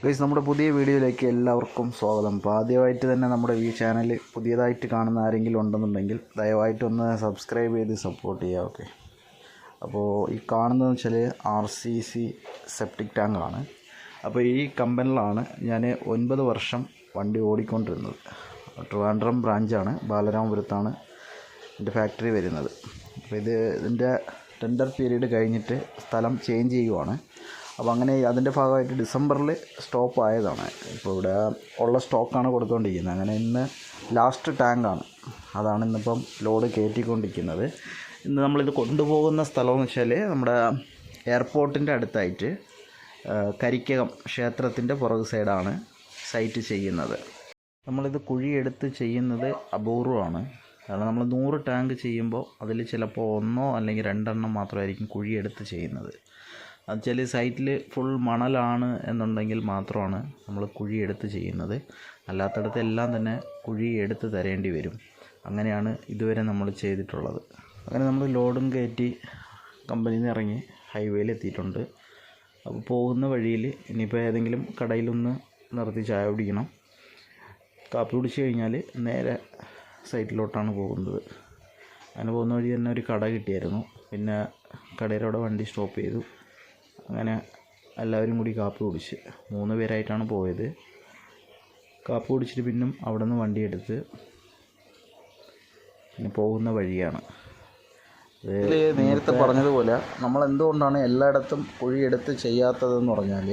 Guys, നമ്മുടെ പുതിയ വീഡിയോയിലേക്ക് എല്ലാവർക്കും സ്വാഗതം. അപ്പോൾ ആദ്യമായിട്ട് തന്നെ നമ്മുടെ ഈ ചാനൽ പുതിയതായിട്ട് കാണുന്ന ആരെങ്കിലും ഉണ്ടെന്നുണ്ടെങ്കിൽ ദയവായിട്ടൊന്ന് സബ്സ്ക്രൈബ് ചെയ്ത് സപ്പോർട്ട് ചെയ്യുക. ഓക്കെ, അപ്പോൾ ഈ കാണുന്നതെന്ന് വെച്ചാൽ RCC സെപ്റ്റിക് ടാങ്കാണ്. അപ്പോൾ ഈ കമ്പനിയിലാണ് ഞാൻ 9 വർഷം വണ്ടി ഓടിക്കൊണ്ടിരുന്നത്. ട്രിവാൻഡ്രം ബ്രാഞ്ചാണ്, ബാലരാമപുരത്താണ് എൻ്റെ ഫാക്ടറി വരുന്നത്. അപ്പോൾ ഇതിൻ്റെ ടെൻഡർ പീരീഡ് കഴിഞ്ഞിട്ട് സ്ഥലം ചേഞ്ച് ചെയ്യുവാണ്. അപ്പോൾ അങ്ങനെ അതിൻ്റെ ഭാഗമായിട്ട് ഡിസംബറിൽ സ്റ്റോപ്പ് ആയതാണ്. ഇപ്പോൾ ഇവിടെ ഉള്ള സ്റ്റോക്കാണ് കൊടുത്തുകൊണ്ടിരിക്കുന്നത്. അങ്ങനെ ഇന്ന് ലാസ്റ്റ് ടാങ്കാണ്, അതാണ് ഇന്നിപ്പം ലോഡ് കയറ്റിക്കൊണ്ടിരിക്കുന്നത്. ഇന്ന് നമ്മളിത് കൊണ്ടുപോകുന്ന സ്ഥലമെന്ന് വെച്ചാൽ നമ്മുടെ എയർപോർട്ടിൻ്റെ അടുത്തായിട്ട് കരിക്കകം ക്ഷേത്രത്തിൻ്റെ പുറകു സൈഡാണ് സൈറ്റ് ചെയ്യുന്നത്. നമ്മളിത് കുഴിയെടുത്ത് ചെയ്യുന്നത് അപൂർവമാണ്. കാരണം നമ്മൾ 100 ടാങ്ക് ചെയ്യുമ്പോൾ അതിൽ ചിലപ്പോൾ 1 അല്ലെങ്കിൽ 2 മാത്രമായിരിക്കും കുഴിയെടുത്ത് ചെയ്യുന്നത്. അത് ചില സൈറ്റിൽ ഫുൾ മണലാണ് എന്നുണ്ടെങ്കിൽ മാത്രമാണ് നമ്മൾ കുഴിയെടുത്ത് ചെയ്യുന്നത്. അല്ലാത്തടത്ത് എല്ലാം തന്നെ കുഴിയെടുത്ത് തരേണ്ടി വരും. അങ്ങനെയാണ് ഇതുവരെ നമ്മൾ ചെയ്തിട്ടുള്ളത്. അങ്ങനെ നമ്മൾ ലോഡും കയറ്റി കമ്പനിയിൽ നിന്ന് ഇറങ്ങി ഹൈവേയിൽ എത്തിയിട്ടുണ്ട്. അപ്പോൾ പോകുന്ന വഴിയിൽ ഇനിയിപ്പോൾ ഏതെങ്കിലും കടയിലൊന്ന് നിർത്തി ചായ കുടിക്കണം. കാപ്പി കുടിച്ച് കഴിഞ്ഞാൽ നേരെ സൈറ്റിലോട്ടാണ് പോകുന്നത്. അങ്ങനെ പോകുന്ന വഴി തന്നെ ഒരു കട കിട്ടിയായിരുന്നു. പിന്നെ കടയുടെ അവിടെ വണ്ടി സ്റ്റോപ്പ് ചെയ്തു. അങ്ങനെ എല്ലാവരും കൂടി കാപ്പി കുടിച്ച് 3 പേരായിട്ടാണ് പോയത്. കാപ്പി കുടിച്ചിട്ട് പിന്നും അവിടെ നിന്ന് വണ്ടി എടുത്ത് പിന്നെ പോകുന്ന വഴിയാണ്. നേരത്തെ പറഞ്ഞതുപോലെ നമ്മൾ എന്തുകൊണ്ടാണ് എല്ലായിടത്തും കുഴിയെടുത്ത് ചെയ്യാത്തതെന്ന് പറഞ്ഞാൽ,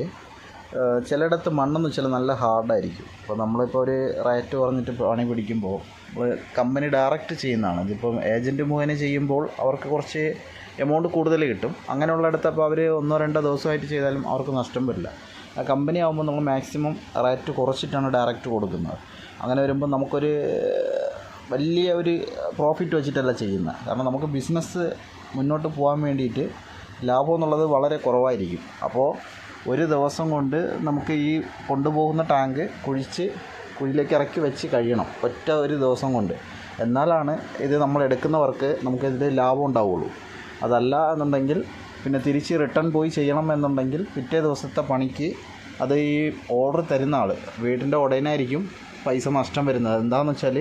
ചിലയിടത്ത് മണ്ണെന്ന് വെച്ചാൽ നല്ല ഹാർഡായിരിക്കും. അപ്പോൾ നമ്മളിപ്പോൾ ഒരു റേറ്റ് പറഞ്ഞിട്ട് പണി പിടിക്കുമ്പോൾ നമ്മൾ കമ്പനി ഡയറക്റ്റ് ചെയ്യുന്നതാണ്. ഇതിപ്പം ഏജൻറ്റ് മുഖേന ചെയ്യുമ്പോൾ അവർക്ക് കുറച്ച് എമൗണ്ട് കൂടുതൽ കിട്ടും. അങ്ങനെയുള്ളിടത്ത് അപ്പോൾ അവർ 1-2 ദിവസമായിട്ട് ചെയ്താലും അവർക്ക് നഷ്ടം വരില്ല. ആ കമ്പനി ആകുമ്പോൾ നമ്മൾ മാക്സിമം റേറ്റ് കുറച്ചിട്ടാണ് ഡയറക്റ്റ് കൊടുക്കുന്നത്. അങ്ങനെ വരുമ്പോൾ നമുക്കൊരു വലിയ ഒരു പ്രോഫിറ്റ് വെച്ചിട്ടല്ല ചെയ്യുന്നത്. കാരണം നമുക്ക് ബിസിനസ് മുന്നോട്ട് പോകാൻ വേണ്ടിയിട്ട് ലാഭം എന്നുള്ളത് വളരെ കുറവായിരിക്കും. അപ്പോൾ ഒരു ദിവസം കൊണ്ട് നമുക്ക് ഈ കൊണ്ടുപോകുന്ന ടാങ്ക് കുഴിയിലേക്ക് ഇറക്കി വെച്ച് കഴിയണം, ഒറ്റ ഒരു ദിവസം കൊണ്ട്. എന്നാലാണ് ഇത് നമ്മൾ എടുക്കുന്നവർക്ക് നമുക്കിതിൽ ലാഭം ഉണ്ടാവുള്ളൂ. അതല്ല എന്നുണ്ടെങ്കിൽ പിന്നെ തിരിച്ച് റിട്ടേൺ പോയി ചെയ്യണം എന്നുണ്ടെങ്കിൽ പിറ്റേ ദിവസത്തെ പണിക്ക് അത് ഈ ഓർഡർ തരുന്ന ആൾ വീടിൻ്റെ ഉടനായിരിക്കും പൈസ നഷ്ടം വരുന്നത്. എന്താണെന്ന് വെച്ചാൽ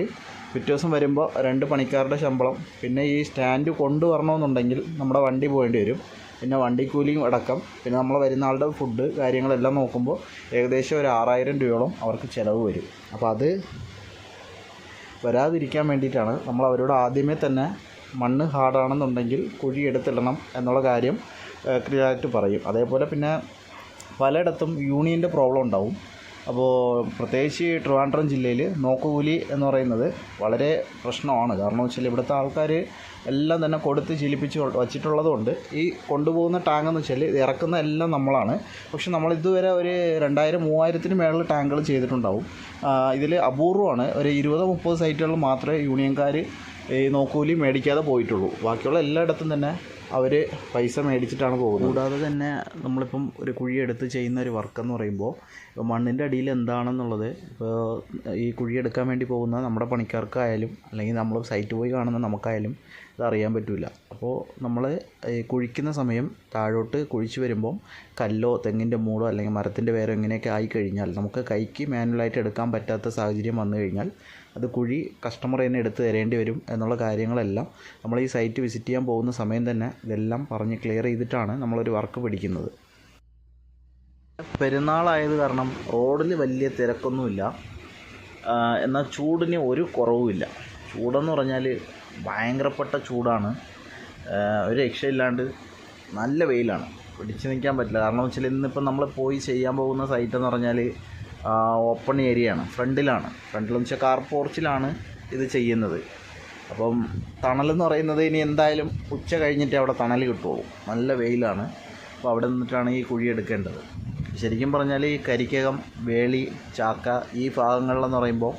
പിറ്റേ ദിവസം വരുമ്പോൾ 2 പണിക്കാരുടെ ശമ്പളം, പിന്നെ ഈ സ്റ്റാൻഡ് കൊണ്ടുവരണമെന്നുണ്ടെങ്കിൽ നമ്മുടെ വണ്ടി പോകേണ്ടി വരും, പിന്നെ വണ്ടിക്കൂലിയും അടക്കം, പിന്നെ നമ്മൾ വരുന്ന ആളുടെ ഫുഡ് കാര്യങ്ങളെല്ലാം നോക്കുമ്പോൾ ഏകദേശം ഒരു 6000 രൂപയോളം അവർക്ക് ചിലവ് വരും. അപ്പോൾ അത് വരാതിരിക്കാൻ വേണ്ടിയിട്ടാണ് നമ്മൾ അവരോട് ആദ്യമേ തന്നെ മണ്ണ് ഹാർഡാണെന്നുണ്ടെങ്കിൽ കുഴി എടുത്തിടണം എന്നുള്ള കാര്യം ക്ലിയറായിട്ട് പറയും. അതേപോലെ പിന്നെ പലയിടത്തും യൂണിയൻ്റെ പ്രോബ്ലം ഉണ്ടാവും. അപ്പോൾ പ്രത്യേകിച്ച് ട്രിവാൻഡ്രം ജില്ലയിൽ നോക്കുകൂലി എന്ന് പറയുന്നത് വളരെ പ്രശ്നമാണ്. കാരണം വെച്ചാൽ ഇവിടുത്തെ ആൾക്കാർ എല്ലാം തന്നെ കൊടുത്ത് ശീലിപ്പിച്ച് വച്ചിട്ടുള്ളതുകൊണ്ട് ഈ കൊണ്ടുപോകുന്ന ടാങ്കെന്ന് വെച്ചാൽ ഇറക്കുന്ന എല്ലാം നമ്മളാണ്. പക്ഷെ നമ്മൾ ഇതുവരെ ഒരു 2000-3000 മേളിൽ ടാങ്കുകൾ ചെയ്തിട്ടുണ്ടാവും. ഇതിൽ അപൂർവമാണ് ഒരു 20-30 സൈറ്റുകളിൽ മാത്രമേ യൂണിയൻകാർ ഈ നോക്കൂലി മേടിക്കാതെ പോയിട്ടുള്ളൂ. ബാക്കിയുള്ള എല്ലായിടത്തും തന്നെ അവർ പൈസ മേടിച്ചിട്ടാണ് പോകുന്നത്. കൂടാതെ തന്നെ നമ്മളിപ്പം ഒരു കുഴിയെടുത്ത് ചെയ്യുന്ന ഒരു വർക്കെന്ന് പറയുമ്പോൾ മണ്ണിൻ്റെ അടിയിൽ എന്താണെന്നുള്ളത് ഇപ്പോൾ ഈ കുഴിയെടുക്കാൻ വേണ്ടി പോകുന്ന നമ്മുടെ പണിക്കാർക്കായാലും അല്ലെങ്കിൽ നമ്മൾ സൈറ്റ് പോയി കാണുന്ന നമുക്കായാലും ഇതറിയാൻ പറ്റില്ല. അപ്പോൾ നമ്മൾ ഈ കുഴിക്കുന്ന സമയം താഴോട്ട് കുഴിച്ച് വരുമ്പം കല്ലോ തെങ്ങിൻ്റെ മൂടോ അല്ലെങ്കിൽ മരത്തിൻ്റെ വേരോ ഇങ്ങനെയൊക്കെ ആയിക്കഴിഞ്ഞാൽ നമുക്ക് കൈക്ക് മാനുവലായിട്ട് എടുക്കാൻ പറ്റാത്ത സാഹചര്യം വന്നു കഴിഞ്ഞാൽ അത് കുഴി കസ്റ്റമർ തന്നെ എടുത്ത് തരേണ്ടി വരും എന്നുള്ള കാര്യങ്ങളെല്ലാം നമ്മൾ ഈ സൈറ്റ് വിസിറ്റ് ചെയ്യാൻ പോകുന്ന സമയം തന്നെ ഇതെല്ലാം പറഞ്ഞ് ക്ലിയർ ചെയ്തിട്ടാണ് നമ്മളൊരു വർക്ക് പിടിക്കുന്നത്. പെരുന്നാളായത് കാരണം റോഡിൽ വലിയ തിരക്കൊന്നുമില്ല, എന്നാൽ ചൂടിന് ഒരു കുറവുമില്ല. ചൂടെന്ന് പറഞ്ഞാൽ ഭയങ്കരപ്പെട്ട ചൂടാണ്, ഒരു രക്ഷയില്ലാണ്ട് നല്ല വെയിലാണ്, പിടിച്ച് നിൽക്കാൻ പറ്റില്ല. കാരണം വെച്ചാൽ ഇന്നിപ്പം നമ്മൾ പോയി ചെയ്യാൻ പോകുന്ന സൈറ്റെന്ന് പറഞ്ഞാൽ ഓപ്പൺ ഏരിയയാണ്, ഫ്രണ്ടിലെന്ന് വെച്ചാൽ കാർ പോർച്ചിലാണ് ഇത് ചെയ്യുന്നത്. അപ്പം തണലെന്ന് പറയുന്നത് ഇനി എന്തായാലും ഉച്ച കഴിഞ്ഞിട്ട് അവിടെ തണൽ കിട്ടുള്ളൂ, നല്ല വെയിലാണ്. അപ്പോൾ അവിടെ നിന്നിട്ടാണ് ഈ കുഴി എടുക്കേണ്ടത്. ശരിക്കും പറഞ്ഞാൽ ഈ കരിക്കകം, വേളി, ചാക്ക ഈ ഭാഗങ്ങളിലെന്ന് പറയുമ്പോൾ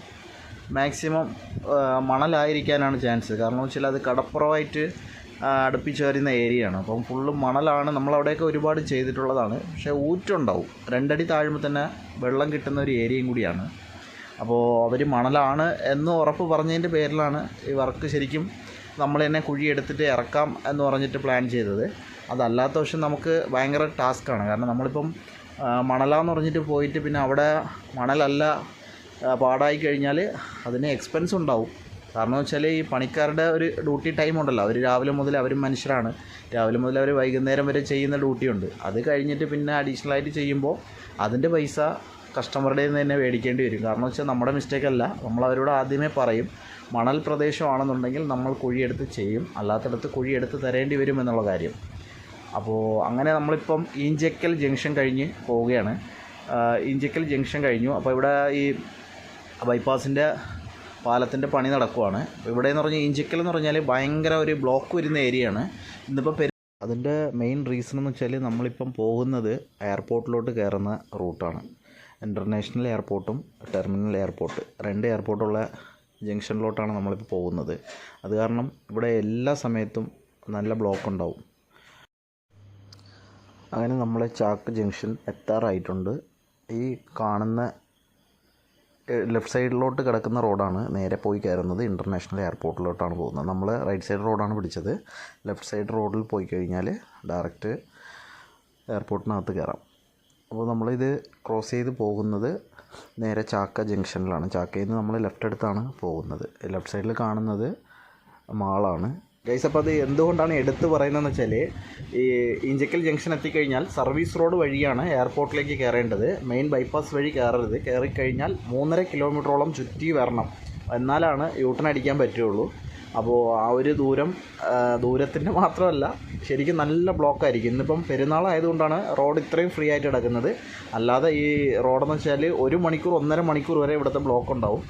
മാക്സിമം മണലായിരിക്കാനാണ് ചാൻസ്. കാരണം വെച്ചാൽ അത് കടപ്പുറമായിട്ട് അടുപ്പിച്ച് വരുന്ന ഏരിയയാണ്. അപ്പം ഫുള്ള് മണലാണ്. നമ്മളവിടെയൊക്കെ ഒരുപാട് ചെയ്തിട്ടുള്ളതാണ്. പക്ഷേ ഊറ്റുണ്ടാവും, 2 അടി താഴുമ്പോൾ തന്നെ വെള്ളം കിട്ടുന്ന ഒരു ഏരിയയും കൂടിയാണ്. അപ്പോൾ അവർ മണലാണ് എന്ന് ഉറപ്പ് പറഞ്ഞതിൻ്റെ പേരിലാണ് ഈ വർക്ക് ശരിക്കും നമ്മൾ തന്നെ കുഴിയെടുത്തിട്ട് ഇറക്കാം എന്ന് പറഞ്ഞിട്ട് പ്ലാൻ ചെയ്തത്. അതല്ലാത്ത പക്ഷം നമുക്ക് ഭയങ്കര ടാസ്ക്കാണ്. കാരണം നമ്മളിപ്പം മണലാന്ന് പറഞ്ഞിട്ട് പോയിട്ട് പിന്നെ അവിടെ മണലല്ല പാടായി കഴിഞ്ഞാൽ അതിന് എക്സ്പെൻസ് ഉണ്ടാവും. കാരണം വെച്ചാൽ ഈ പണിക്കാരുടെ ഒരു ഡ്യൂട്ടി ടൈം ഉണ്ടല്ലോ, അവർ രാവിലെ മുതൽ അവരും മനുഷ്യരാണ്, രാവിലെ മുതൽ അവർ വൈകുന്നേരം വരെ ചെയ്യുന്ന ഡ്യൂട്ടിയുണ്ട്. അത് കഴിഞ്ഞിട്ട് പിന്നെ അഡീഷണലായിട്ട് ചെയ്യുമ്പോൾ അതിൻ്റെ പൈസ കസ്റ്റമറുടെ നിന്ന് തന്നെ മേടിക്കേണ്ടി വരും. കാരണം വെച്ചാൽ നമ്മുടെ മിസ്റ്റേക്ക് അല്ല, നമ്മൾ അവരോട് ആദ്യമേ പറയും മണൽ പ്രദേശമാണെന്നുണ്ടെങ്കിൽ നമ്മൾ കുഴിയെടുത്ത് ചെയ്യും, അല്ലാത്തടത്ത് കുഴിയെടുത്ത് തരേണ്ടി വരും എന്നുള്ള കാര്യം. അപ്പോൾ അങ്ങനെ നമ്മളിപ്പം ഈഞ്ചക്കൽ ജംഗ്ഷൻ കഴിഞ്ഞ് പോവുകയാണ്. ഈഞ്ചക്കൽ ജംഗ്ഷൻ കഴിഞ്ഞു. അപ്പോൾ ഇവിടെ ഈ ബൈപ്പാസിൻ്റെ പാലത്തിൻ്റെ പണി നടക്കുവാണ്. ഇവിടെ എന്ന് പറഞ്ഞാൽ ഈഞ്ചക്കൽ എന്ന് പറഞ്ഞാൽ ഭയങ്കര ഒരു ബ്ലോക്ക് വരുന്ന ഏരിയയാണ്. ഇന്നിപ്പോൾ അതിൻ്റെ മെയിൻ റീസൺ എന്ന് വെച്ചാൽ നമ്മളിപ്പം പോകുന്നത് എയർപോർട്ടിലോട്ട് കയറുന്ന റൂട്ടാണ്. ഇൻ്റർനാഷണൽ എയർപോർട്ടും ടെർമിനൽ എയർപോർട്ട്, 2 എയർപോർട്ടുള്ള ജംഗ്ഷനിലോട്ടാണ് നമ്മളിപ്പോൾ പോകുന്നത്. അത് കാരണം ഇവിടെ എല്ലാ സമയത്തും നല്ല ബ്ലോക്ക് ഉണ്ടാവും. അങ്ങനെ നമ്മളെ ചാക്ക് ജംഗ്ഷൻ എത്താറായിട്ടുണ്ട്. ഈ കാണുന്ന ലെഫ്റ്റ് സൈഡിലോട്ട് കിടക്കുന്ന റോഡാണ് നേരെ പോയി കയറുന്നത്, ഇൻ്റർനാഷണൽ എയർപോർട്ടിലോട്ടാണ് പോകുന്നത്. നമ്മൾ റൈറ്റ് സൈഡ് റോഡാണ് പിടിച്ചത്. ലെഫ്റ്റ് സൈഡ് റോഡിൽ പോയി കഴിഞ്ഞാൽ ഡയറക്റ്റ് എയർപോർട്ടിനകത്ത് കയറാം. അപ്പോൾ നമ്മളിത് ക്രോസ് ചെയ്ത് പോകുന്നത് നേരെ ചാക്ക ജംഗ്ഷനിലാണ്. ചാക്കയിൽ നിന്ന് നമ്മൾ ലെഫ്റ്റ് എടുത്താണ് പോകുന്നത്. ലെഫ്റ്റ് സൈഡിൽ കാണുന്നത് മാളാണ് ഗൈസ്. അപ്പോൾ അത് എന്തുകൊണ്ടാണ് എടുത്ത് പറയുന്നതെന്ന് വെച്ചാൽ, ഈ ഈഞ്ചക്കൽ ജംഗ്ഷൻ എത്തിക്കഴിഞ്ഞാൽ സർവീസ് റോഡ് വഴിയാണ് എയർപോർട്ടിലേക്ക് കയറേണ്ടത്. മെയിൻ ബൈപ്പാസ് വഴി കയറരുത്. കയറിക്കഴിഞ്ഞാൽ 3.5 കിലോമീറ്ററോളം ചുറ്റി വരണം, എന്നാലാണ് യൂട്ടേൺ അടിക്കാൻ പറ്റുള്ളൂ. അപ്പോൾ ആ ഒരു ദൂരത്തിൻ്റെ മാത്രമല്ല, ശരിക്കും നല്ല ബ്ലോക്കായിരിക്കും. ഇന്നിപ്പം പെരുന്നാളായതുകൊണ്ടാണ് റോഡ് ഇത്രയും ഫ്രീ ആയിട്ട് കിടക്കുന്നത്. അല്ലാതെ ഈ റോഡെന്ന് വെച്ചാൽ 1 മണിക്കൂർ 1.5 മണിക്കൂർ വരെ ഇവിടുത്തെ ബ്ലോക്ക് ഉണ്ടാവും.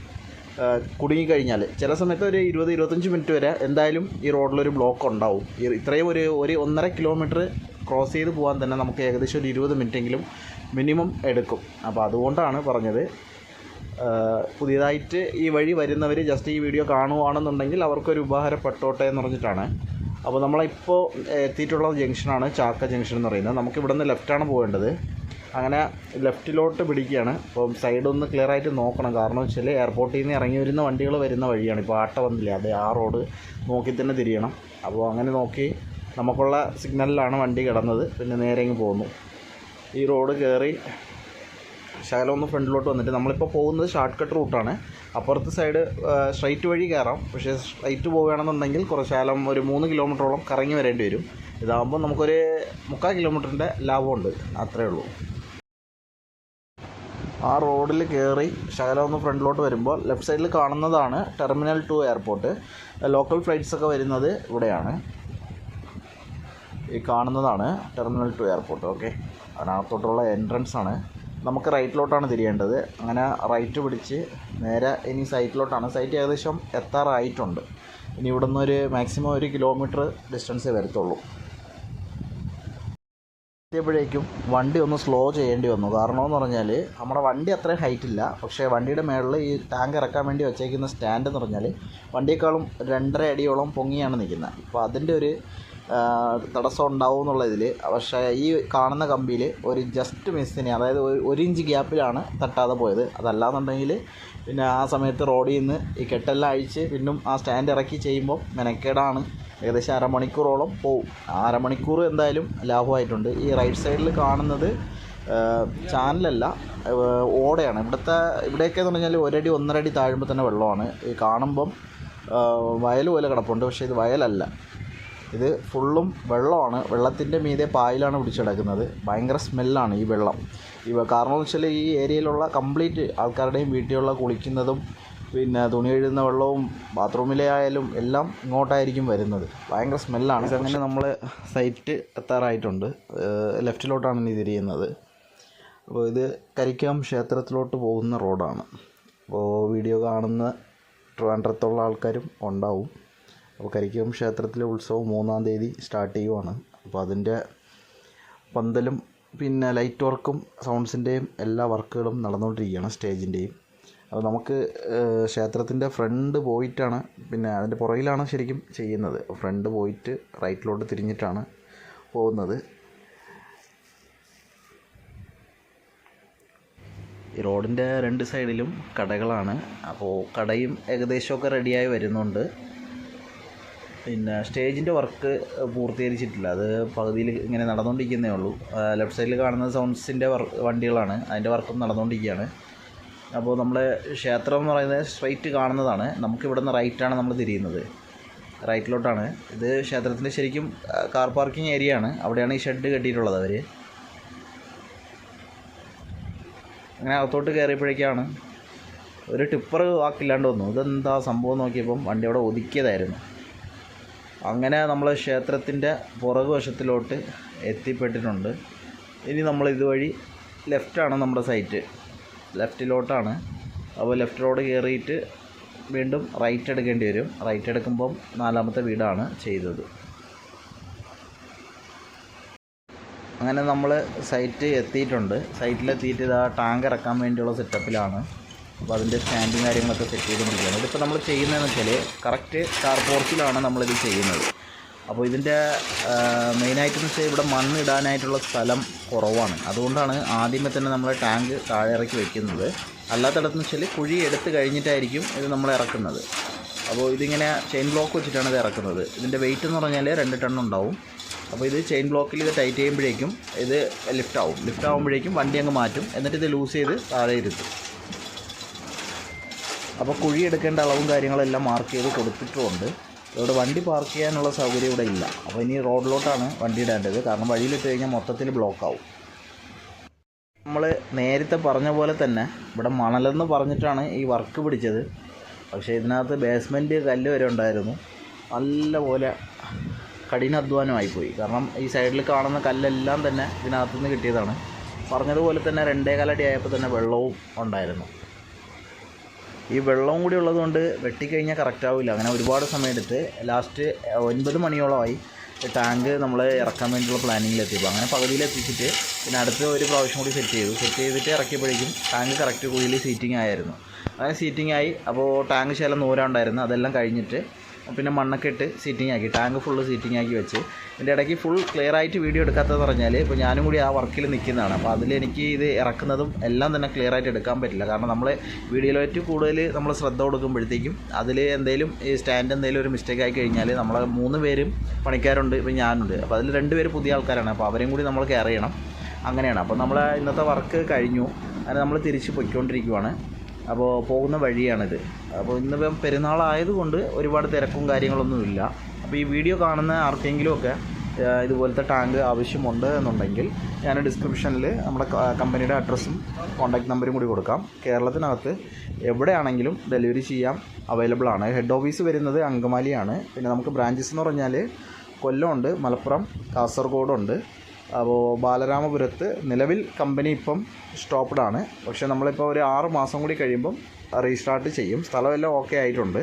കുടുങ്ങിക്കഴിഞ്ഞാൽ ചില സമയത്ത് ഒരു 20-25 മിനിറ്റ് വരെ എന്തായാലും ഈ റോഡിലൊരു ബ്ലോക്ക് ഉണ്ടാവും. ഇത്രയും ഒരു 1.5 കിലോമീറ്റർ ക്രോസ് ചെയ്ത് പോകാൻ തന്നെ നമുക്ക് ഏകദേശം ഒരു 20 മിനിറ്റെങ്കിലും മിനിമം എടുക്കും. അപ്പോൾ അതുകൊണ്ടാണ് പറഞ്ഞത്. പുതിയതായിട്ട് ഈ വഴി വരുന്നവർ ജസ്റ്റ് ഈ വീഡിയോ കാണുകയാണെന്നുണ്ടെങ്കിൽ അവർക്കൊരു ഉപകാരപ്പെട്ടോട്ടെ എന്ന് പറഞ്ഞിട്ടാണ്. അപ്പോൾ നമ്മളിപ്പോൾ എത്തിയിട്ടുള്ള ജംഗ്ഷനാണ് ചാക്ക ജംഗ്ഷൻ എന്ന് പറയുന്നത്. നമുക്ക് ഇവിടെ നിന്ന് ലെഫ്റ്റാണ് പോകേണ്ടത്. അങ്ങനെ ലെഫ്റ്റിലോട്ട് പിടിക്കുകയാണ്. അപ്പം സൈഡൊന്ന് ക്ലിയർ ആയിട്ട് നോക്കണം. കാരണം വെച്ചാൽ എയർപോർട്ടിൽ നിന്ന് ഇറങ്ങി വരുന്ന വണ്ടികൾ വരുന്ന വഴിയാണ്. ഇപ്പോൾ ആട്ട വന്നില്ല, അത് ആ റോഡ് നോക്കി തന്നെ തിരിയണം. അപ്പോൾ അങ്ങനെ നോക്കി നമുക്കുള്ള സിഗ്നലിലാണ് വണ്ടി കിടന്നത്. പിന്നെ നേരെ ഇങ്ങ് പോന്നു. ഈ റോഡ് കയറി ശകലം ഒന്ന് ഫ്രണ്ടിലോട്ട് വന്നിട്ട് നമ്മളിപ്പോൾ പോകുന്നത് ഷോർട്ട് കട്ട് റൂട്ടാണ്. അപ്പുറത്തെ സൈഡ് സ്ട്രൈറ്റ് വഴി കയറാം. പക്ഷേ സ്ട്രൈറ്റ് പോവുകയാണെന്നുണ്ടെങ്കിൽ കുറച്ച് ശകലം ഒരു 3 കിലോമീറ്ററോളം കറങ്ങി വരേണ്ടി വരും. ഇതാകുമ്പോൾ നമുക്കൊരു 3/4 കിലോമീറ്ററിൻ്റെ ലാഭമുണ്ട്, അത്രയേ ഉള്ളൂ. ആ റോഡിൽ കയറി ശകലം ഒന്ന് ഫ്രണ്ടിലോട്ട് വരുമ്പോൾ ലെഫ്റ്റ് സൈഡിൽ കാണുന്നതാണ് ടെർമിനൽ 2 എയർപോർട്ട്. ലോക്കൽ ഫ്ലൈറ്റ്സൊക്കെ വരുന്നത് ഇവിടെയാണ്. ഈ കാണുന്നതാണ് ടെർമിനൽ 2 എയർപോർട്ട്. ഓക്കെ, അതിനകത്തോട്ടുള്ള എൻട്രൻസ് ആണ്. നമുക്ക് റൈറ്റിലോട്ടാണ് തിരിയേണ്ടത്. അങ്ങനെ റൈറ്റ് പിടിച്ച് നേരെ ഇനി സൈറ്റിലോട്ടാണ്. സൈറ്റ് ഏകദേശം എത്താറായിട്ടുണ്ട്. ഇനി ഇവിടെ നിന്നൊരു മാക്സിമം 1 കിലോമീറ്റർ ഡിസ്റ്റൻസേ വരത്തുള്ളൂ. എത്തിയപ്പോഴേക്കും വണ്ടി ഒന്ന് സ്ലോ ചെയ്യേണ്ടി വന്നു. കാരണമെന്ന് പറഞ്ഞാൽ നമ്മുടെ വണ്ടി അത്രയും ഹൈറ്റ് ഇല്ല. പക്ഷേ വണ്ടിയുടെ മേളിൽ ഈ ടാങ്ക് ഇറക്കാൻ വേണ്ടി വെച്ചേക്കുന്ന സ്റ്റാൻഡ് എന്ന് പറഞ്ഞാൽ വണ്ടിയേക്കാളും 2.5 അടിയോളം പൊങ്ങിയാണ് നിൽക്കുന്നത്. അപ്പോൾ അതിൻ്റെ ഒരു തടസ്സം ഉണ്ടാവും എന്നുള്ള ഇതിൽ. പക്ഷേ ഈ കാണുന്ന കമ്പിയിൽ ഒരു ജസ്റ്റ് മിസ്സിന്, അതായത് 1 ഇഞ്ച് ഗ്യാപ്പിലാണ് തട്ടാതെ പോയത്. അതല്ലാന്നുണ്ടെങ്കിൽ പിന്നെ ആ സമയത്ത് റോഡിൽ നിന്ന് ഈ കെട്ടെല്ലാം അഴിച്ച് പിന്നും ആ സ്റ്റാൻഡ് ഇറക്കി ചെയ്യുമ്പോൾ മെനക്കേടാണ്. ഏകദേശം 1/2 മണിക്കൂറോളം പോവും. 1/2 മണിക്കൂർ എന്തായാലും ലാഭമായിട്ടുണ്ട്. ഈ റൈറ്റ് സൈഡിൽ കാണുന്നത് ചാനലല്ല, ഓടയാണ്. ഇവിടെയൊക്കെ എന്ന് പറഞ്ഞാൽ 1 അടി 1.5 അടി താഴുമ്പോൾ തന്നെ വെള്ളമാണ്. ഈ കാണുമ്പം വയൽ പോലെ കിടപ്പുണ്ട്, പക്ഷേ ഇത് വയലല്ല, ഇത് ഫുള്ളും വെള്ളമാണ്. വെള്ളത്തിൻ്റെ മീതെ പായലാണ് പിടിച്ചെടുക്കുന്നത്. ഭയങ്കര സ്മെല്ലാണ് ഈ വെള്ളം. കാരണം എന്ന് വെച്ചാൽ ഈ ഏരിയയിലുള്ള കംപ്ലീറ്റ് ആൾക്കാരുടെയും വീട്ടിലുള്ള കുളിക്കുന്നതും പിന്നെ തുണി കഴുകുന്ന വെള്ളവും ബാത്റൂമിലെ ആയാലും എല്ലാം ഇങ്ങോട്ടായിരിക്കും വരുന്നത്. ഭയങ്കര സ്മെല്ലാണ്. അങ്ങനെ നമ്മൾ സൈറ്റ് എത്താറായിട്ടുണ്ട്. ലെഫ്റ്റിലോട്ടാണ് ഇനി തിരിയുന്നത്. അപ്പോൾ ഇത് കരിക്കാം ക്ഷേത്രത്തിലോട്ട് പോകുന്ന റോഡാണ്. അപ്പോൾ വീഡിയോ കാണുന്ന ട്രിവാൻഡ്രത്തുള്ള ആൾക്കാരും ഉണ്ടാവും. അപ്പോൾ കരിക്കാം ക്ഷേത്രത്തിലെ ഉത്സവം 3-ാം തീയതി സ്റ്റാർട്ട് ചെയ്യുവാണ്. അപ്പോൾ അതിൻ്റെ പന്തലും പിന്നെ ലൈറ്റ് വർക്കും സൗണ്ട്സിൻ്റെയും എല്ലാ വർക്കുകളും നടന്നുകൊണ്ടിരിക്കുകയാണ്, സ്റ്റേജിൻ്റെയും. അപ്പോൾ നമുക്ക് ക്ഷേത്രത്തിൻ്റെ ഫ്രണ്ട് പോയിട്ടാണ്, പിന്നെ അതിൻ്റെ പുറകിലാണ് ശരിക്കും ചെയ്യുന്നത്. ഫ്രണ്ട് പോയിട്ട് റൈറ്റിലോട്ട് തിരിഞ്ഞിട്ടാണ് പോകുന്നത്. ഈ റോഡിൻ്റെ 2 സൈഡിലും കടകളാണ്. അപ്പോൾ കടയും ഏകദേശമൊക്കെ റെഡിയായി വരുന്നുണ്ട്. പിന്നെ സ്റ്റേജിൻ്റെ വർക്ക് പൂർത്തീകരിച്ചിട്ടില്ല, അത് പകുതിയിൽ ഇങ്ങനെ നടന്നുകൊണ്ടിരിക്കുന്നേ ഉള്ളൂ. ലെഫ്റ്റ് സൈഡിൽ കാണുന്നത് സൗണ്ട്സിൻ്റെ വണ്ടികളാണ്, അതിൻ്റെ വർക്കും നടന്നുകൊണ്ടിരിക്കുകയാണ്. അപ്പോൾ നമ്മളെ ക്ഷേത്രം എന്ന് പറയുന്നത് സ്ട്രൈറ്റ് കാണുന്നതാണ്. നമുക്കിവിടെ നിന്ന് റൈറ്റാണ് നമ്മൾ തിരിയുന്നത്, റൈറ്റിലോട്ടാണ്. ഇത് ക്ഷേത്രത്തിൻ്റെ ശരിക്കും കാർ പാർക്കിംഗ് ഏരിയ ആണ്, അവിടെയാണ് ഈ ഷെഡ് കെട്ടിയിട്ടുള്ളത് അവർ. അങ്ങനെ അകത്തോട്ട് കയറിയപ്പോഴേക്കാണ് ഒരു ടിപ്പർ വാക്കില്ലാണ്ട് വന്നു. ഇതെന്താ സംഭവം നോക്കിയപ്പം വണ്ടി അവിടെ ഒതുക്കിയതായിരുന്നു. അങ്ങനെ നമ്മൾ ക്ഷേത്രത്തിൻ്റെ പുറകുവശത്തിലോട്ട് എത്തിപ്പെട്ടിട്ടുണ്ട്. ഇനി നമ്മൾ ഇതുവഴി ലെഫ്റ്റാണ് നമ്മുടെ സൈറ്റ്, ലെഫ്റ്റിലോട്ടാണ്. അപ്പോൾ ലെഫ്റ്റ് റോഡ് കയറിയിട്ട് വീണ്ടും റൈറ്റ് എടുക്കേണ്ടി വരും. റൈറ്റ് എടുക്കുമ്പം 4ാമത്തെ വീടാണ് ചെയ്തത്. അങ്ങനെ നമ്മൾ സൈറ്റ് എത്തിയിട്ടുണ്ട്. സൈറ്റിലെത്തിയിട്ട് ഇതാ ടാങ്ക് ഇറക്കാൻ വേണ്ടിയുള്ള സെറ്റപ്പിലാണ്. അപ്പോൾ അതിൻ്റെ സ്റ്റാൻഡും കാര്യങ്ങളൊക്കെ സെറ്റ് ചെയ്തുകൊണ്ടിരിക്കുകയാണ്. ഇതിപ്പോൾ നമ്മൾ ചെയ്യുന്നതെന്ന് വെച്ചാൽ കറക്റ്റ് കാർ പോർച്ചിലാണ് നമ്മളിത് ചെയ്യുന്നത്. അപ്പോൾ ഇതിൻ്റെ മെയിനായിട്ടെന്ന് വെച്ചാൽ ഇവിടെ മണ്ണ് ഇടാനായിട്ടുള്ള സ്ഥലം കുറവാണ്. അതുകൊണ്ടാണ് ആദ്യമേ തന്നെ നമ്മൾ ടാങ്ക് താഴെ ഇറക്കി വെക്കുന്നത്. അല്ലാത്തടത്തെന്ന് വെച്ചാൽ കുഴി എടുത്ത് കഴിഞ്ഞിട്ടായിരിക്കും ഇത് നമ്മൾ ഇറക്കുന്നത്. അപ്പോൾ ഇതിങ്ങനെ ചെയിൻ ബ്ലോക്ക് വെച്ചിട്ടാണ് ഇത് ഇറക്കുന്നത്. ഇതിൻ്റെ വെയിറ്റ് എന്ന് പറഞ്ഞാൽ 2 ടൺ ഉണ്ടാവും. അപ്പോൾ ഇത് ചെയിൻ ബ്ലോക്കിൽ ഇത് ടൈറ്റ് ചെയ്യുമ്പോഴേക്കും ഇത് ലിഫ്റ്റ് ആവുമ്പോഴേക്കും വണ്ടി അങ്ങ് മാറ്റും. എന്നിട്ട് ഇത് ലൂസ് ചെയ്ത് താഴെ ഇരുത്തും. അപ്പോൾ കുഴി എടുക്കേണ്ട അളവും കാര്യങ്ങളെല്ലാം മാർക്ക് ചെയ്ത് കൊടുത്തിട്ടുമുണ്ട്. ഇവിടെ വണ്ടി പാർക്ക് ചെയ്യാനുള്ള സൗകര്യം ഇവിടെ ഇല്ല. അപ്പോൾ ഇനി റോഡിലോട്ടാണ് വണ്ടി ഇടേണ്ടത്, കാരണം വഴിയിലിട്ട് കഴിഞ്ഞാൽ മൊത്തത്തിൽ ബ്ലോക്കാവും. നമ്മൾ നേരത്തെ പറഞ്ഞ പോലെ തന്നെ ഇവിടെ മണലെന്ന് പറഞ്ഞിട്ടാണ് ഈ വർക്ക് പിടിച്ചത്. പക്ഷേ ഇതിനകത്ത് ബേസ്മെൻറ്റ് കല്ല് വരെ ഉണ്ടായിരുന്നു. നല്ലപോലെ കഠിനാധ്വാനമായിപ്പോയി. കാരണം ഈ സൈഡിൽ കാണുന്ന കല്ലെല്ലാം തന്നെ ഇതിനകത്തുനിന്ന് കിട്ടിയതാണ്. പറഞ്ഞതുപോലെ തന്നെ 2.25 അടി ആയപ്പോൾ തന്നെ വെള്ളവും ഉണ്ടായിരുന്നു. ഈ വെള്ളവും കൂടി ഉള്ളതുകൊണ്ട് വെട്ടിക്കഴിഞ്ഞാൽ കറക്റ്റ് ആവില്ല. അങ്ങനെ ഒരുപാട് സമയമെടുത്ത് ലാസ്റ്റ് 9 മണിയോളമായി ടാങ്ക് നമ്മൾ ഇറക്കാൻ വേണ്ടിയുള്ള പ്ലാനിങ്ങിലെത്തിയപ്പോൾ അങ്ങനെ പകുതിയിലെത്തിച്ചിട്ട് പിന്നെ അടുത്ത് ഒരു പ്രാവശ്യം കൂടി സെറ്റ് ചെയ്തിട്ട് ഇറക്കിയപ്പോഴേക്കും ടാങ്ക് കറക്റ്റ് കുഴിയിൽ സീറ്റിംഗ് ആയിരുന്നു. അങ്ങനെ സീറ്റിംഗ് ആയി. അപ്പോൾ ടാങ്ക് ശേലം നൂരാണ്ടായിരുന്നു. അതെല്ലാം കഴിഞ്ഞിട്ട് പിന്നെ മണ്ണൊക്കെ ഇട്ട് സീറ്റിംഗ് ആക്കി, ടാങ്ക് ഫുള്ള് സീറ്റിംഗ് ആക്കി വെച്ച്. ഇതിൻ്റെ ഇടയ്ക്ക് ഫുൾ ക്ലിയർ ആയിട്ട് വീഡിയോ എടുക്കാത്തതെന്ന് പറഞ്ഞാൽ ഇപ്പോൾ ഞാനും കൂടി ആ വർക്കിൽ നിൽക്കുന്നതാണ്. അപ്പോൾ അതിലെനിക്ക് ഇത് ഇറക്കുന്നതും എല്ലാം തന്നെ ക്ലിയർ ആയിട്ട് എടുക്കാൻ പറ്റില്ല. കാരണം നമ്മൾ വീഡിയോയിലേറ്റ് കൂടുതൽ നമ്മൾ ശ്രദ്ധ കൊടുക്കുമ്പോഴത്തേക്കും അതിൽ എന്തെങ്കിലും ഈ സ്റ്റാൻഡ് എന്തെങ്കിലും ഒരു മിസ്റ്റേക്ക് ആയി കഴിഞ്ഞാൽ നമ്മൾ 3 പേരും പണിക്കാരുണ്ട്, ഇപ്പോൾ ഞാനുണ്ട്. അപ്പോൾ അതിൽ 2 പേര് പുതിയ ആൾക്കാരാണ്. അപ്പോൾ അവരെയും കൂടി നമ്മൾ കെയർ ചെയ്യണം. അങ്ങനെയാണ്. അപ്പോൾ നമ്മൾ ഇന്നത്തെ വർക്ക് കഴിഞ്ഞു. അങ്ങനെ നമ്മൾ തിരിച്ച് പൊയ്ക്കൊണ്ടിരിക്കുവാണ്. അപ്പോൾ പോകുന്ന വഴിയാണിത്. അപ്പോൾ ഇന്നിപ്പം പെരുന്നാളായതുകൊണ്ട് ഒരുപാട് തിരക്കും കാര്യങ്ങളൊന്നുമില്ല. അപ്പോൾ ഈ വീഡിയോ കാണുന്ന ആർക്കെങ്കിലുമൊക്കെ ഇതുപോലത്തെ ടാങ്ക് ആവശ്യമുണ്ട് എന്നുണ്ടെങ്കിൽ ഞാൻ ഡിസ്ക്രിപ്ഷനിൽ നമ്മുടെ കമ്പനിയുടെ അഡ്രസ്സും കോൺടാക്റ്റ് നമ്പറും കൂടി കൊടുക്കാം. കേരളത്തിനകത്ത് എവിടെയാണെങ്കിലും ഡെലിവറി ചെയ്യാൻ അവൈലബിൾ ആണ്. ഹെഡ് ഓഫീസ് വരുന്നത് അങ്കമാലിയാണ്. പിന്നെ നമുക്ക് ബ്രാഞ്ചസ് എന്ന് പറഞ്ഞാൽ കൊല്ലമുണ്ട്, മലപ്പുറം, കാസർഗോഡുണ്ട്. അപ്പോൾ ബാലരാമപുരത്ത് നിലവിൽ കമ്പനി ഇപ്പം സ്റ്റോപ്പ്ഡാണ്. പക്ഷേ നമ്മളിപ്പോൾ ഒരു 6 മാസം കൂടി കഴിയുമ്പം റീസ്റ്റാർട്ട് ചെയ്യും. സ്ഥലമെല്ലാം ഓക്കെ ആയിട്ടുണ്ട്.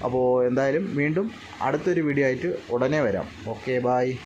അപ്പോൾ എന്തായാലും വീണ്ടും അടുത്തൊരു വീഡിയോ ആയിട്ട് ഉടനെ വരാം. Okay, bye.